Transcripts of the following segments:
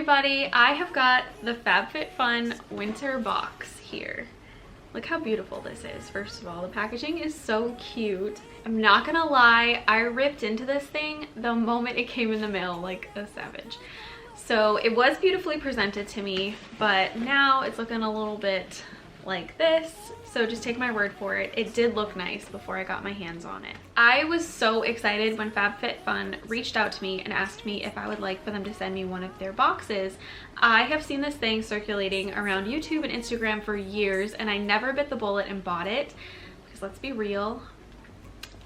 everybody, I have got the FabFitFun winter box here. Look how beautiful this is. First of all, the packaging is so cute. I'm not gonna lie, I ripped into this thing the moment it came in the mail like a savage. So it was beautifully presented to me, but now it's looking a little bit like this. So just take my word for it. It did look nice before I got my hands on it. I was so excited when FabFitFun reached out to me and asked me if I would like for them to send me one of their boxes. I have seen this thing circulating around YouTube and Instagram for years, and I never bit the bullet and bought it because let's be real,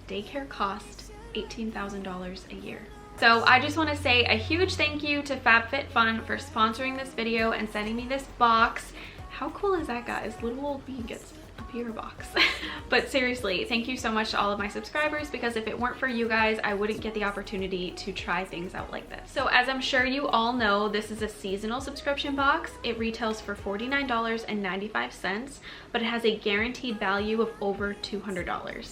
daycare cost $18,000 a year. So I just want to say a huge thank you to FabFitFun for sponsoring this video and sending me this box. How cool is that, guys? Little old me gets a PR box. But seriously, thank you so much to all of my subscribers, because if it weren't for you guys, I wouldn't get the opportunity to try things out like this. So as I'm sure you all know, this is a seasonal subscription box. It retails for $49.95, but it has a guaranteed value of over $200.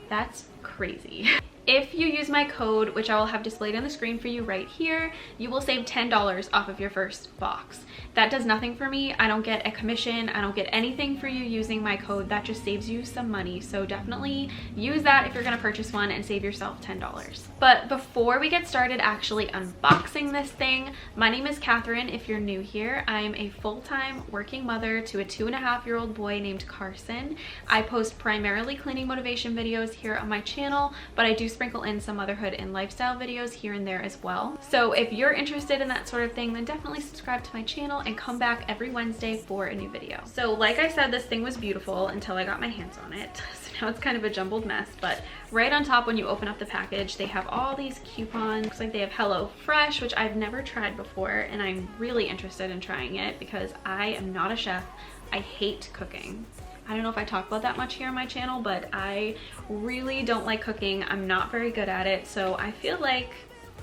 That's crazy. If you use my code, which I will have displayed on the screen for you right here, you will save $10 off of your first box. That does nothing for me. I don't get a commission. I don't get anything for you using my code. That just saves you some money. So definitely use that if you're gonna purchase one and save yourself $10. But before we get started actually unboxing this thing, my name is Catherine if you're new here. I'm a full-time working mother to a 2.5-year-old boy named Carson. I post primarily cleaning motivation videos here on my channel, but I do sprinkle in some motherhood and lifestyle videos here and there as well. So if you're interested in that sort of thing, then definitely subscribe to my channel and come back every Wednesday for a new video. So like I said, this thing was beautiful until I got my hands on it. So now it's kind of a jumbled mess, but right on top when you open up the package, they have all these coupons. Looks like they have Hello Fresh, which I've never tried before, and I'm really interested in trying it because I am not a chef. I hate cooking. I don't know if I talk about that much here on my channel, but I really don't like cooking. I'm not very good at it, so I feel like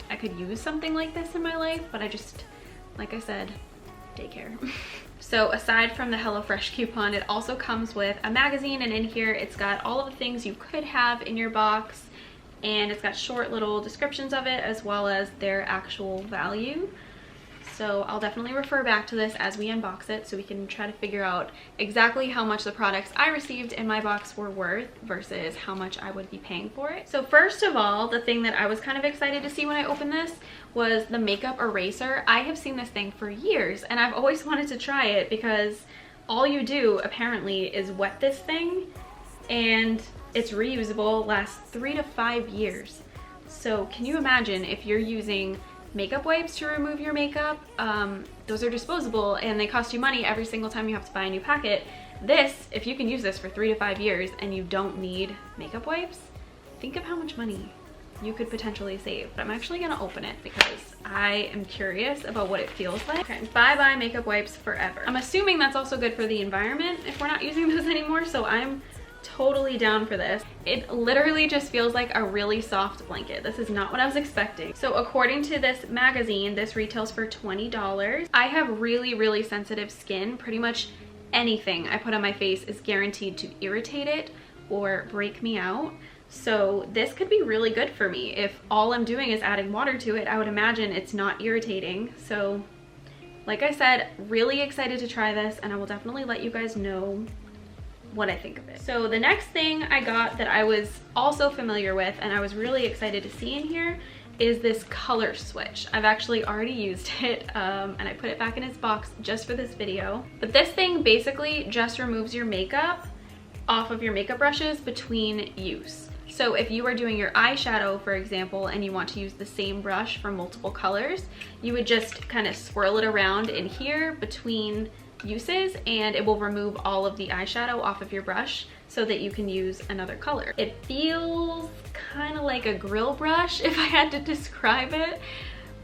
I could use something like this in my life, but I just, like I said, daycare. So aside from the HelloFresh coupon, it also comes with a magazine, and in here it's got all of the things you could have in your box, and it's got short little descriptions of it as well as their actual value. So I'll definitely refer back to this as we unbox it so we can try to figure out exactly how much the products I received in my box were worth versus how much I would be paying for it. So first of all, the thing that I was kind of excited to see when I opened this was the makeup eraser. I have seen this thing for years and I've always wanted to try it because all you do apparently is wet this thing and it's reusable, lasts 3 to 5 years. So can you imagine if you're using makeup wipes to remove your makeup? Those are disposable and they cost you money every single time you have to buy a new packet. This, if you can use this for 3 to 5 years and you don't need makeup wipes, think of how much money you could potentially save. But I'm actually gonna open it because I am curious about what it feels like. Okay, bye-bye makeup wipes forever. I'm assuming that's also good for the environment if we're not using those anymore, so I'm totally down for this. It literally just feels like a really soft blanket. This is not what I was expecting. So according to this magazine, this retails for $20. I have really sensitive skin. Pretty much anything I put on my face is guaranteed to irritate it or break me out. So this could be really good for me. If all I'm doing is adding water to it, I would imagine it's not irritating. So like I said, really excited to try this, and I will definitely let you guys know what I think of it. So the next thing I got that I was also familiar with and I was really excited to see in here is this color switch. I've actually already used it and I put it back in its box just for this video. But this thing basically just removes your makeup off of your makeup brushes between use. So if you are doing your eyeshadow, for example, and you want to use the same brush for multiple colors, you would just kind of swirl it around in here between uses and it will remove all of the eyeshadow off of your brush so that you can use another color. It feels kind of like a grill brush if I had to describe it.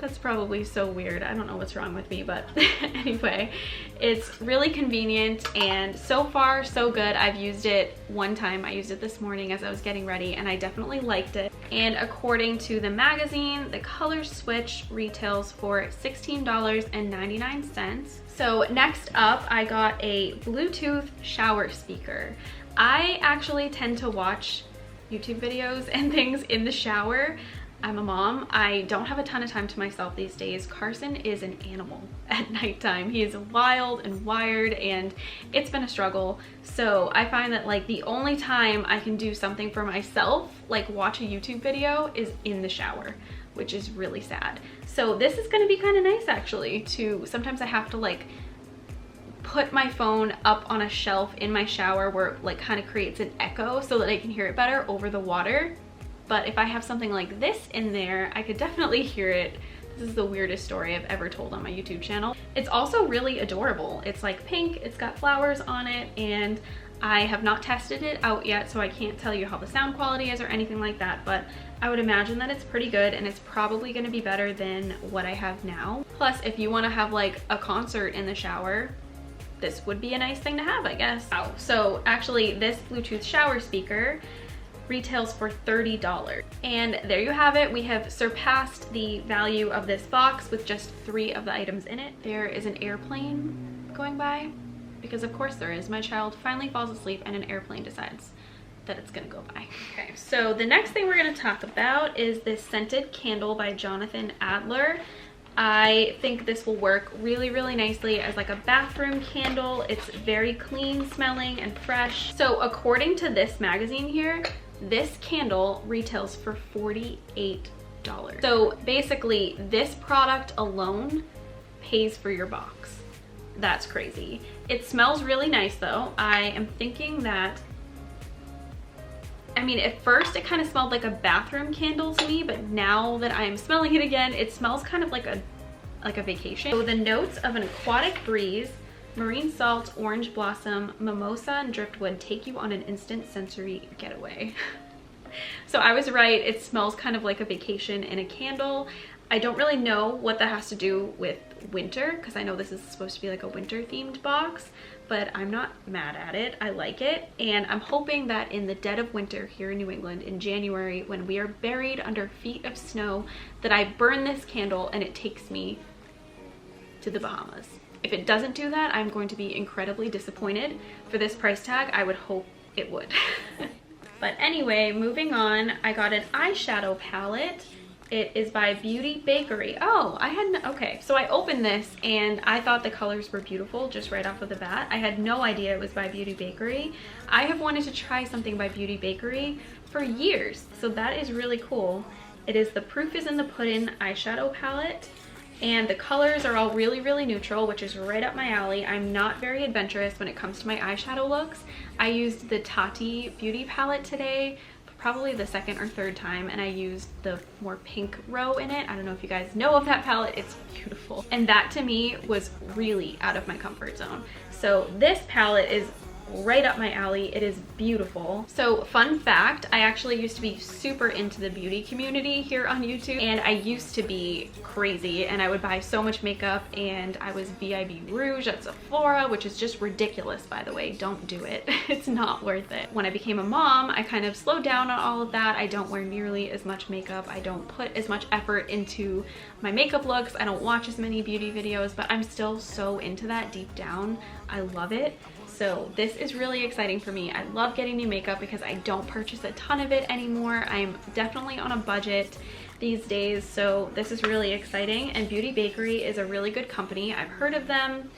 That's probably so weird. I don't know what's wrong with me, but anyway, it's really convenient and so far so good. I've used it one time. I used it this morning as I was getting ready and I definitely liked it. And according to the magazine, the color switch retails for $16.99. So next up, I got a Bluetooth shower speaker. I actually tend to watch YouTube videos and things in the shower. I'm a mom. I don't have a ton of time to myself these days. Carson is an animal at nighttime. He is wild and wired, and it's been a struggle. So I find that like the only time I can do something for myself, like watch a YouTube video, is in the shower, which is really sad. So this is gonna be kind of nice actually to, sometimes I have to like put my phone up on a shelf in my shower where it like kind of creates an echo so that I can hear it better over the water. But if I have something like this in there, I could definitely hear it. This is the weirdest story I've ever told on my YouTube channel. It's also really adorable. It's like pink, it's got flowers on it, and I have not tested it out yet, so I can't tell you how the sound quality is or anything like that, but I would imagine that it's pretty good, and it's probably gonna be better than what I have now. Plus, if you wanna have like a concert in the shower, this would be a nice thing to have, I guess. Wow. So actually, this Bluetooth shower speaker retails for $30. And there you have it. We have surpassed the value of this box with just 3 of the items in it. There is an airplane going by, because of course there is. My child finally falls asleep and an airplane decides that it's gonna go by. Okay, so the next thing we're gonna talk about is this scented candle by Jonathan Adler. I think this will work really, really nicely as like a bathroom candle. It's very clean smelling and fresh. So according to this magazine here, this candle retails for $48. So basically this product alone pays for your box. That's crazy. It smells really nice though. I am thinking that, I mean, at first it kind of smelled like a bathroom candle to me, but now that I am smelling it again, it smells kind of like a vacation. So the notes of an aquatic breeze, marine salt, orange blossom, mimosa, and driftwood take you on an instant sensory getaway. So I was right, it smells kind of like a vacation in a candle. I don't really know what that has to do with winter, because I know this is supposed to be like a winter themed box, but I'm not mad at it. I like it, and I'm hoping that in the dead of winter here in New England in January, when we are buried under feet of snow, that I burn this candle and it takes me to the Bahamas. If it doesn't do that, I'm going to be incredibly disappointed. For this price tag, I would hope it would. But anyway, moving on, I got an eyeshadow palette. It is by Beauty Bakery. Oh, okay, so I opened this and I thought the colors were beautiful just right off of the bat. I had no idea it was by Beauty Bakery. I have wanted to try something by Beauty Bakery for years, so that is really cool. It is the Proof is in the Puddin' eyeshadow palette, and the colors are all really, really neutral, which is right up my alley. I'm not very adventurous when it comes to my eyeshadow looks. I used the Tati Beauty palette today, probably the second or third time, and I used the more pink row in it. I don't know if you guys know of that palette. It's beautiful. And that to me was really out of my comfort zone. So this palette is right up my alley. It is beautiful. So fun fact, I actually used to be super into the beauty community here on YouTube, and I used to be crazy, and I would buy so much makeup, and I was VIB Rouge at Sephora, which is just ridiculous, by the way. Don't do it. It's not worth it. When I became a mom, I kind of slowed down on all of that. I don't wear nearly as much makeup. I don't put as much effort into my makeup looks. I don't watch as many beauty videos, but I'm still so into that deep down. I love it. So this is really exciting for me. I love getting new makeup because I don't purchase a ton of it anymore. I'm definitely on a budget these days, so this is really exciting. And Beauty Bakery is a really good company. I've heard of them,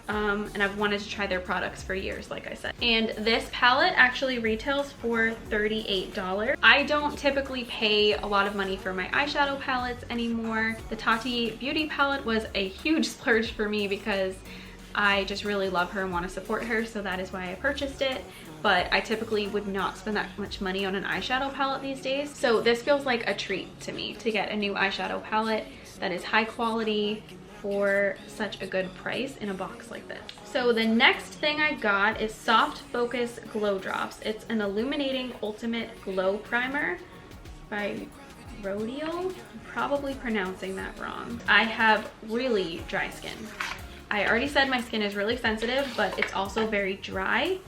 and I've wanted to try their products for years, like I said. And this palette actually retails for $38. I don't typically pay a lot of money for my eyeshadow palettes anymore. The Tati Beauty palette was a huge splurge for me because I just really love her and want to support her, so that is why I purchased it. But I typically would not spend that much money on an eyeshadow palette these days. So this feels like a treat to me to get a new eyeshadow palette that is high quality for such a good price in a box like this. So the next thing I got is Soft Focus Glow Drops. It's an illuminating ultimate glow primer by Rodeo. I'm probably pronouncing that wrong. I have really dry skin. I already said my skin is really sensitive, but it's also very dry.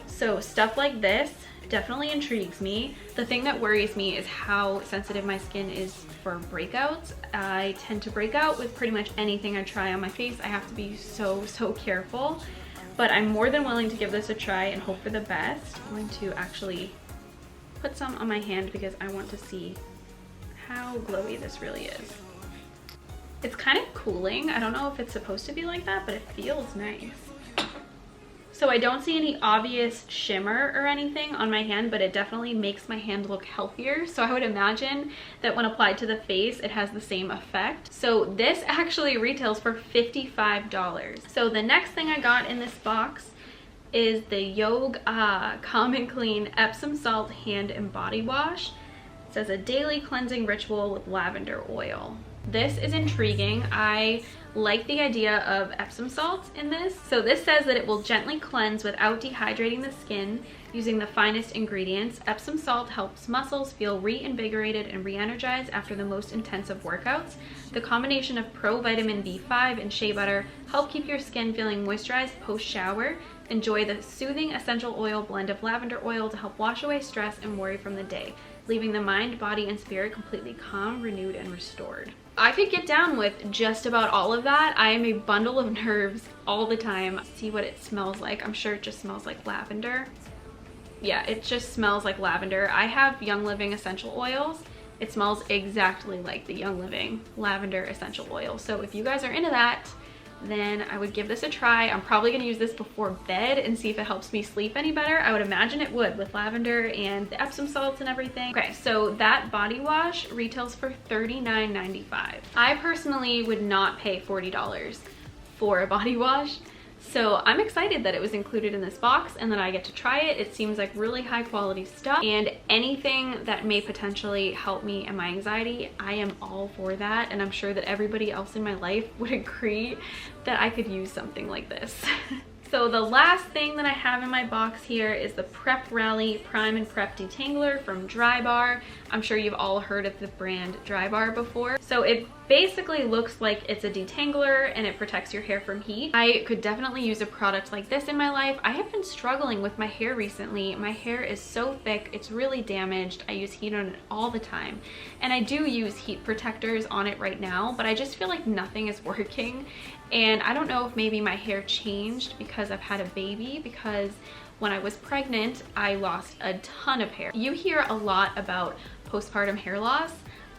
So stuff like this definitely intrigues me. The thing that worries me is how sensitive my skin is for breakouts. I tend to break out with pretty much anything I try on my face. I have to be so careful, but I'm more than willing to give this a try and hope for the best. I'm going to actually put some on my hand because I want to see how how glowy this really is. It's kind of cooling. I don't know if it's supposed to be like that, but it feels nice. So I don't see any obvious shimmer or anything on my hand, but it definitely makes my hand look healthier. So I would imagine that when applied to the face, it has the same effect. So this actually retails for $55. So the next thing I got in this box is the Yolk Calm and Clean Epsom Salt Hand and Body Wash. It says a daily cleansing ritual with lavender oil. This is intriguing. I like the idea of Epsom salts in this. So this says that it will gently cleanse without dehydrating the skin using the finest ingredients. Epsom salt helps muscles feel reinvigorated and re-energized after the most intensive workouts. The combination of pro-vitamin B5 and shea butter help keep your skin feeling moisturized post-shower. Enjoy the soothing essential oil blend of lavender oil to help wash away stress and worry from the day, leaving the mind, body, and spirit completely calm, renewed, and restored. I could get down with just about all of that. I am a bundle of nerves all the time. See what it smells like. I'm sure it just smells like lavender. Yeah, it just smells like lavender. I have Young Living essential oils. It smells exactly like the Young Living lavender essential oil. So if you guys are into that, then I would give this a try. I'm probably gonna use this before bed and see if it helps me sleep any better. I would imagine it would with lavender and the Epsom salts and everything. Okay, so that body wash retails for $39.95. I personally would not pay $40 for a body wash. So I'm excited that it was included in this box and that I get to try it. It seems like really high quality stuff, and anything that may potentially help me and my anxiety, I am all for that. And I'm sure that everybody else in my life would agree that I could use something like this. So the last thing that I have in my box here is the Prep Rally Prime and Prep Detangler from Drybar. I'm sure you've all heard of the brand Drybar before. So it basically looks like it's a detangler and it protects your hair from heat. I could definitely use a product like this in my life. I have been struggling with my hair recently. My hair is so thick, it's really damaged. I use heat on it all the time. And I do use heat protectors on it right now, but I just feel like nothing is working. And I don't know if maybe my hair changed because I've had a baby, because when I was pregnant, I lost a ton of hair. You hear a lot about postpartum hair loss.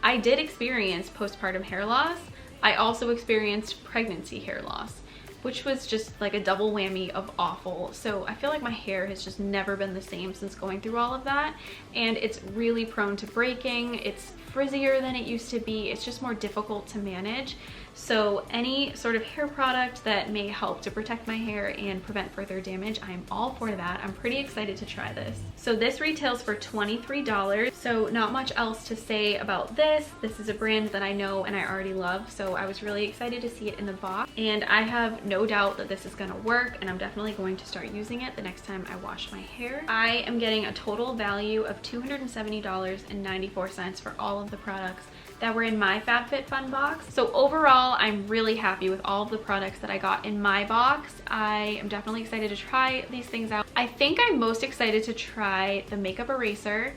I did experience postpartum hair loss. I also experienced pregnancy hair loss, which was just like a double whammy of awful. So I feel like my hair has just never been the same since going through all of that. And it's really prone to breaking. It's frizzier than it used to be. It's just more difficult to manage. So any sort of hair product that may help to protect my hair and prevent further damage, I'm all for that. I'm pretty excited to try this. So this retails for $23. So not much else to say about this. This is a brand that I know and I already love. So I was really excited to see it in the box. And I have no doubt that this is gonna work, and I'm definitely going to start using it the next time I wash my hair. I am getting a total value of $270.94 for all of the products that were in my FabFitFun box. So overall, I'm really happy with all of the products that I got in my box. I am definitely excited to try these things out. I think I'm most excited to try the makeup eraser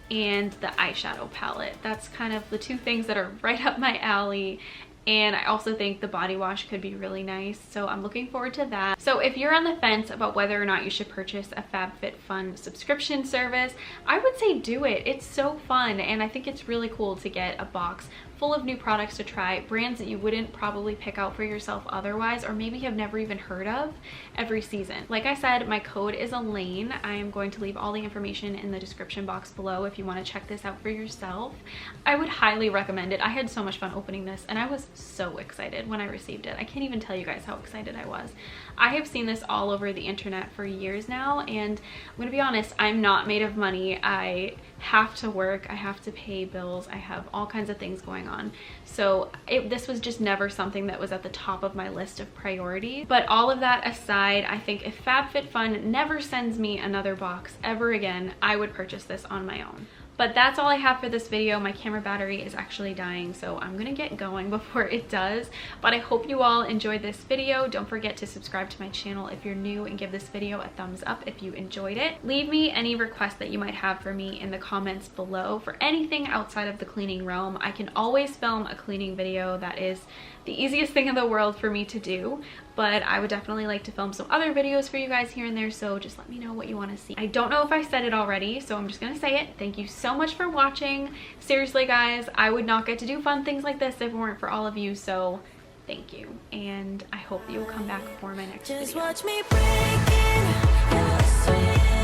and the eyeshadow palette. That's kind of the two things that are right up my alley. And I also think the body wash could be really nice. So I'm looking forward to that. So if you're on the fence about whether or not you should purchase a FabFitFun subscription service, I would say do it. It's so fun. And I think it's really cool to get a box full of new products to try, brands that you wouldn't probably pick out for yourself otherwise, or maybe have never even heard of, every season. Like I said, my code is Elaine. I am going to leave all the information in the description box below if you want to check this out for yourself. I would highly recommend it. I had so much fun opening this, and I was so excited when I received it. I can't even tell you guys how excited I was. I have seen this all over the internet for years now, and I'm gonna be honest, I'm not made of money. I have to work, I have to pay bills, I have all kinds of things going on. So this was just never something that was at the top of my list of priorities. But all of that aside, I think if FabFitFun never sends me another box ever again, I would purchase this on my own. But that's all I have for this video. My camera battery is actually dying, so I'm gonna get going before it does. But I hope you all enjoyed this video. Don't forget to subscribe to my channel if you're new, and give this video a thumbs up if you enjoyed it. Leave me any requests that you might have for me in the comments below for anything outside of the cleaning realm. I can always film a cleaning video. That is the easiest thing in the world for me to do, but I would definitely like to film some other videos for you guys here and there, so just let me know what you want to see. I don't know if I said it already, so I'm just gonna say it. Thank you so so much for watching. Seriously, guys, I would not get to do fun things like this if it weren't for all of you, so thank you. And I hope you'll come back for my next video. Just watch me break in your sweet